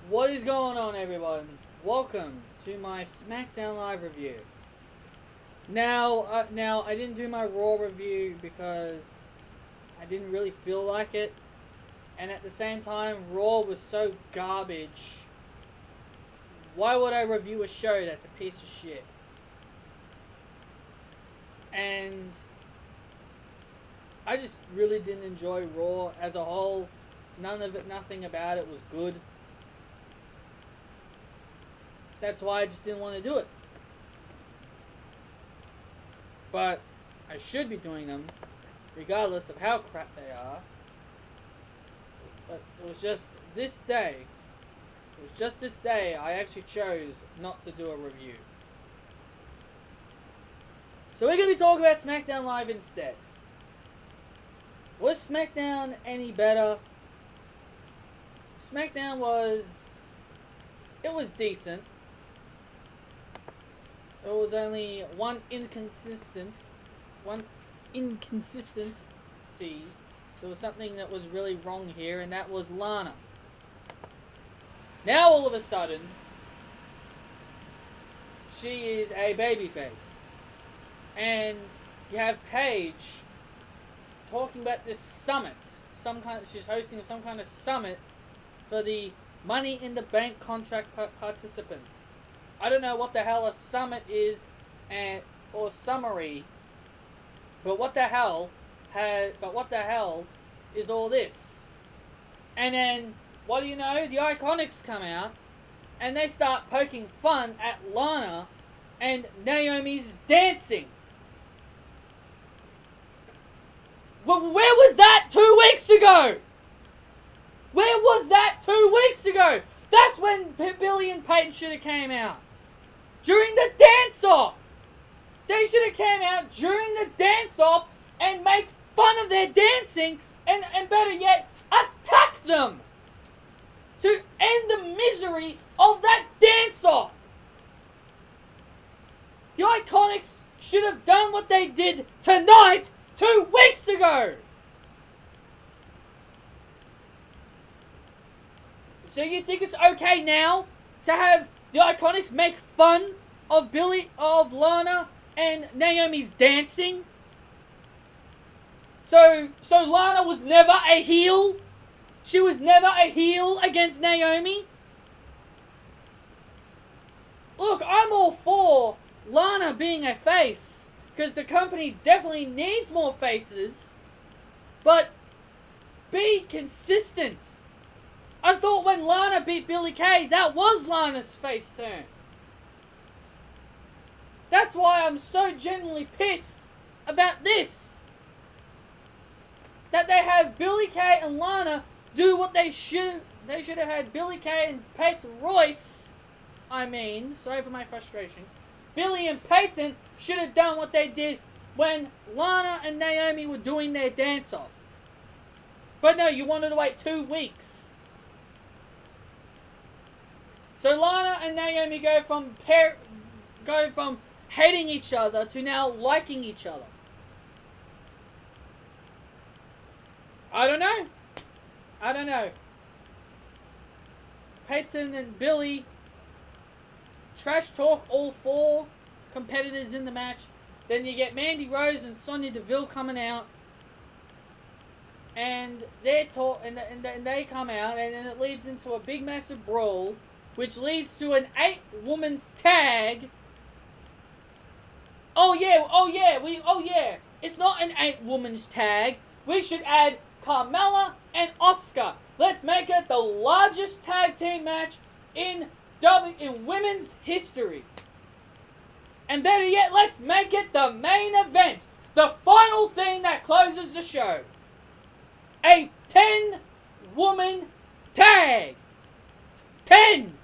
What is going on, everyone? Welcome to my Smackdown live review. Now I didn't do my Raw review because I didn't really feel like it, and at the same time, Raw was so garbage. Why would I review a show that's a piece of shit? And I just really didn't enjoy Raw as a whole. Nothing about it was good. That's why I just didn't want to do it. But I should be doing them, regardless of how crap they are. But it was just this day. It was just this day I actually chose not to do a review. So we're going to be talking about Smackdown Live instead. Was Smackdown any better? Smackdown was... It was decent. There was only one inconsistency. There was something that was really wrong here, and that was Lana. Now all of a sudden, she is a babyface. And you have Paige talking about this summit. She's hosting some kind of summit for the Money in the Bank contract participants. I don't know what the hell a summit is, or summary. But what the hell is all this? And then, what do you know? The Iconics come out, and they start poking fun at Lana and Naomi's dancing. Well, where was that 2 weeks ago? Where was that 2 weeks ago? That's when Billy and Peyton should have came out. During the dance-off. They should have came out during the dance-off and make fun of their dancing and better yet, attack them to end the misery of that dance-off. The Iconics should have done what they did tonight 2 weeks ago. So you think it's okay now to have the Iconics make fun of Lana and Naomi's dancing? So Lana was never a heel? She was never a heel against Naomi? Look, I'm all for Lana being a face, because the company definitely needs more faces, but be consistent. I thought when Lana beat Billie Kay, that was Lana's face turn. That's why I'm so genuinely pissed about this. That they have Billie Kay and Lana do what they should have had Billie Kay and Peyton Royce. Sorry for my frustrations. Billy and Peyton should have done what they did when Lana and Naomi were doing their dance-off. But no, you wanted to wait 2 weeks. So Lana and Naomi go from hating each other to now liking each other. I don't know. Peyton and Billy trash talk all four competitors in the match. Then you get Mandy Rose and Sonya Deville coming out. And they come out, and then it leads into a big massive brawl, which leads to an 8-woman's tag. Oh yeah. It's not an 8-woman's tag. We should add Carmella and Asuka. Let's make it the largest tag team match in women's history. And better yet, let's make it the main event. The final thing that closes the show. A 10-woman tag. 10.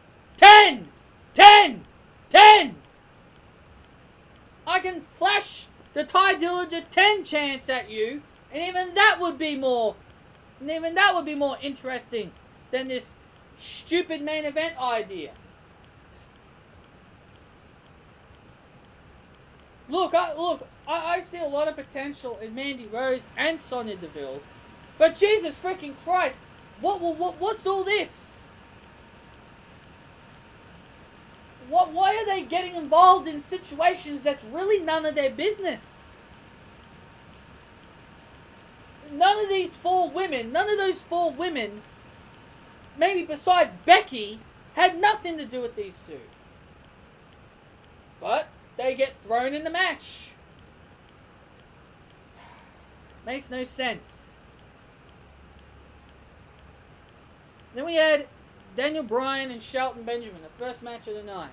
I can flash the Ty Dillinger 10 chance at you, and even that would be more interesting than this stupid main event idea. I see a lot of potential in Mandy Rose and Sonya Deville, but Jesus freaking Christ, what's all this? Why are they getting involved in situations that's really none of their business? None of those four women, maybe besides Becky, had nothing to do with these two. But they get thrown in the match. Makes no sense. Then we had Daniel Bryan and Shelton Benjamin, the first match of the night.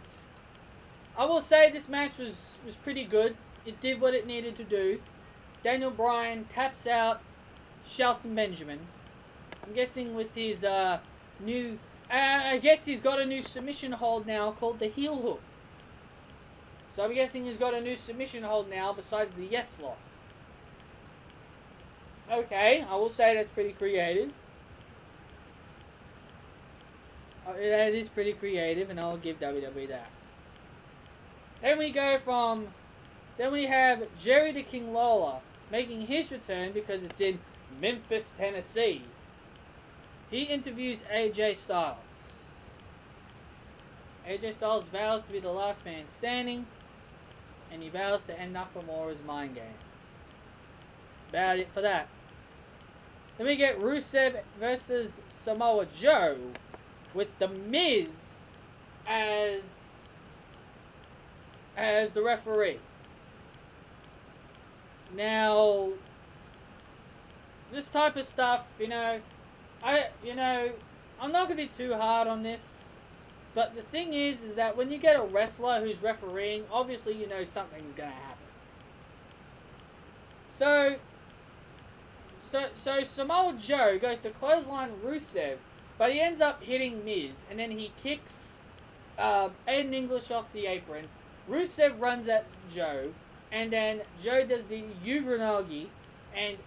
I will say this match was pretty good. It did what it needed to do. Daniel Bryan taps out Shelton Benjamin. I'm guessing with his new... I guess he's got a new submission hold now called the heel hook. So I'm guessing he's got a new submission hold now besides the yes lock. Okay, I will say that's pretty creative. That is pretty creative, and I'll give WWE that. Then we have Jerry the King Lawler making his return because it's in Memphis, Tennessee. He interviews AJ Styles. AJ Styles vows to be the last man standing, and he vows to end Nakamura's mind games. That's about it for that. Then we get Rusev versus Samoa Joe with The Miz as the referee. Now, this type of stuff, I'm not going to be too hard on this. But the thing is that when you get a wrestler who's refereeing, obviously you know something's going to happen. So Samoa Joe goes to clothesline Rusev, but he ends up hitting Miz, and then he kicks Aiden English off the apron. Rusev runs at Joe, and then Joe does the Uranagi and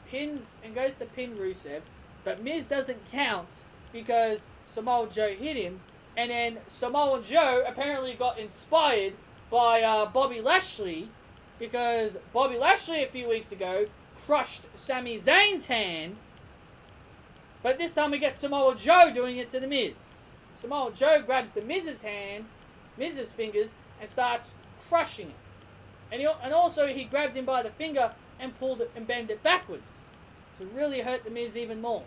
goes to pin Rusev, but Miz doesn't count because Samoa Joe hit him, and then Samoa Joe apparently got inspired by Bobby Lashley, because Bobby Lashley a few weeks ago crushed Sami Zayn's hand, but this time we get Samoa Joe doing it to the Miz. Samoa Joe grabs the Miz's fingers, and starts crushing it. And also he grabbed him by the finger and pulled it and bent it backwards to really hurt the Miz even more.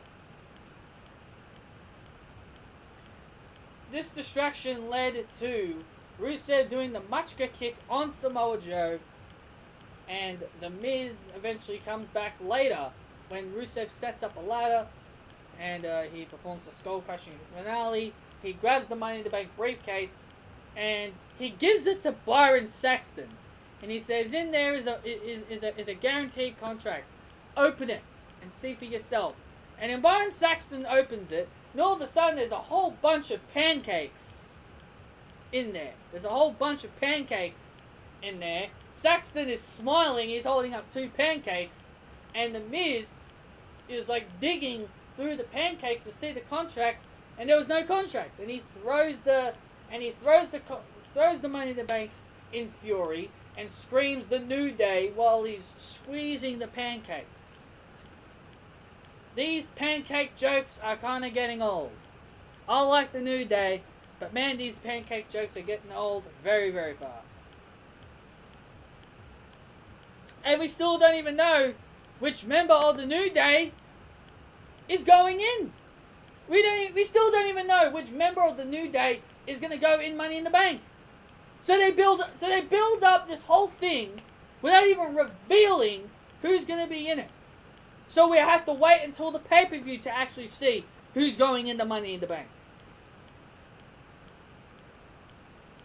This distraction led to Rusev doing the Machka kick on Samoa Joe, and the Miz eventually comes back later when Rusev sets up a ladder and he performs the skull crushing finale. He grabs the Money in the Bank briefcase and he gives it to Byron Saxton, and he says, "In there is a guaranteed contract. Open it and see for yourself." And then Byron Saxton opens it, and all of a sudden there's a whole bunch of pancakes in there. There's a whole bunch of pancakes in there. Saxton is smiling. He's holding up 2 pancakes, and the Miz is like digging through the pancakes to see the contract, and there was no contract. And he throws the Money in the Bank in fury and screams the New Day while he's squeezing the pancakes. These pancake jokes are kind of getting old. I like the New Day, but man, these pancake jokes are getting old very, very fast. And we still don't even know which member of the New Day is going in. We still don't even know which member of the New Day is going to go in Money in the Bank. So they build up this whole thing without even revealing who's going to be in it. So we have to wait until the pay-per-view to actually see who's going into Money in the Bank.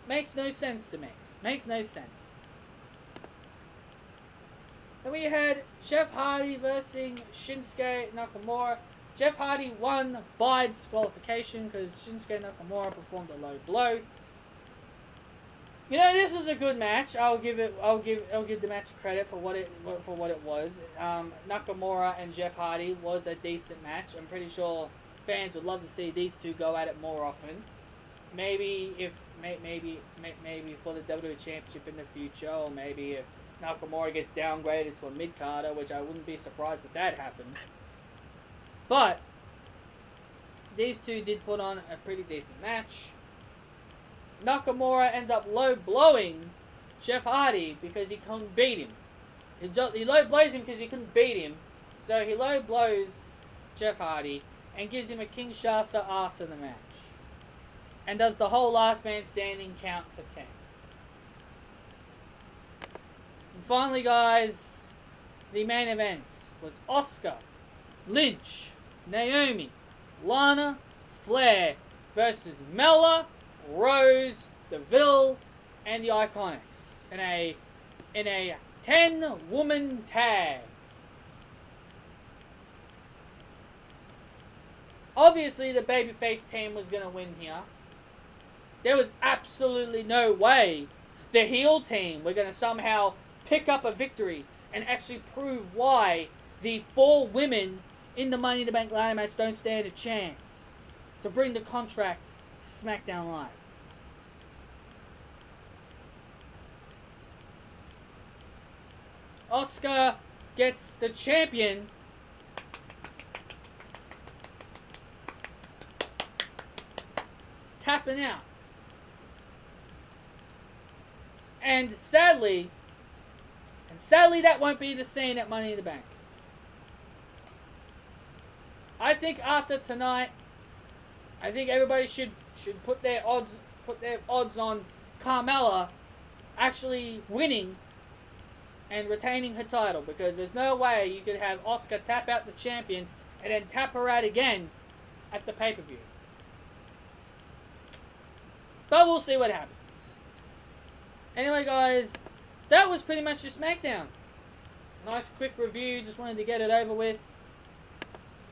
Makes no sense to me. Makes no sense. Then we had Jeff Hardy versus Shinsuke Nakamura. Jeff Hardy won by disqualification because Shinsuke Nakamura performed a low blow. You know, this is a good match. I'll give the match credit for what it was. Nakamura and Jeff Hardy was a decent match. I'm pretty sure fans would love to see these two go at it more often. Maybe for the WWE Championship in the future, or maybe if Nakamura gets downgraded to a mid-carder, which I wouldn't be surprised if that happened. But these two did put on a pretty decent match. Nakamura ends up low blowing Jeff Hardy because he couldn't beat him. He low blows him because he couldn't beat him. So he low blows Jeff Hardy and gives him a Kinshasa after the match. And does the whole last man standing count to 10. And finally, guys, the main event was Asuka, Lynch, Naomi, Lana, Flair versus Mella, Rose, Deville, and the Iconics in a 10-woman tag. Obviously, the babyface team was going to win here. There was absolutely no way the heel team were going to somehow pick up a victory and actually prove why the 4 women in the Money in the Bank ladder match don't stand a chance to bring the contract to Smackdown Live. Asuka gets the champion. Tapping out. And sadly, that won't be the scene at Money in the Bank. I think after tonight, I think everybody should put their odds on Carmella actually winning and retaining her title, because there's no way you could have Asuka tap out the champion and then tap her out again at the pay-per-view. But we'll see what happens. Anyway, guys, that was pretty much just SmackDown. Nice quick review, just wanted to get it over with.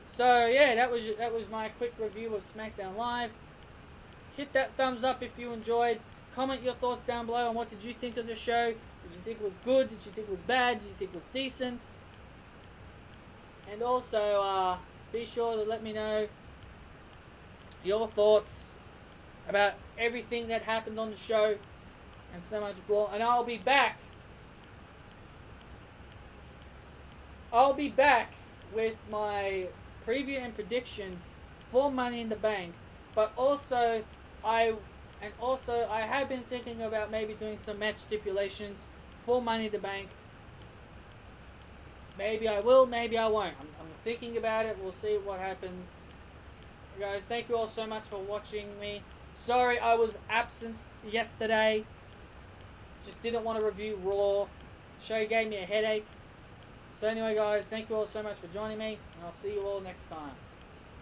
So yeah, that was my quick review of SmackDown Live. Hit that thumbs up if you enjoyed. Comment your thoughts down below on what did you think of the show. Did you think it was good? Did you think it was bad? Did you think it was decent? And also, be sure to let me know your thoughts about everything that happened on the show and so much more. And I'll be back with my preview and predictions for Money in the Bank. But also, I have been thinking about maybe doing some match stipulations for Money in the Bank. Maybe I will, maybe I won't. I'm thinking about it. We'll see what happens. Guys, thank you all so much for watching me. Sorry I was absent yesterday. Just didn't want to review Raw. The show gave me a headache. So anyway, guys, thank you all so much for joining me. And I'll see you all next time.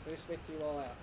Too sweet to you all out.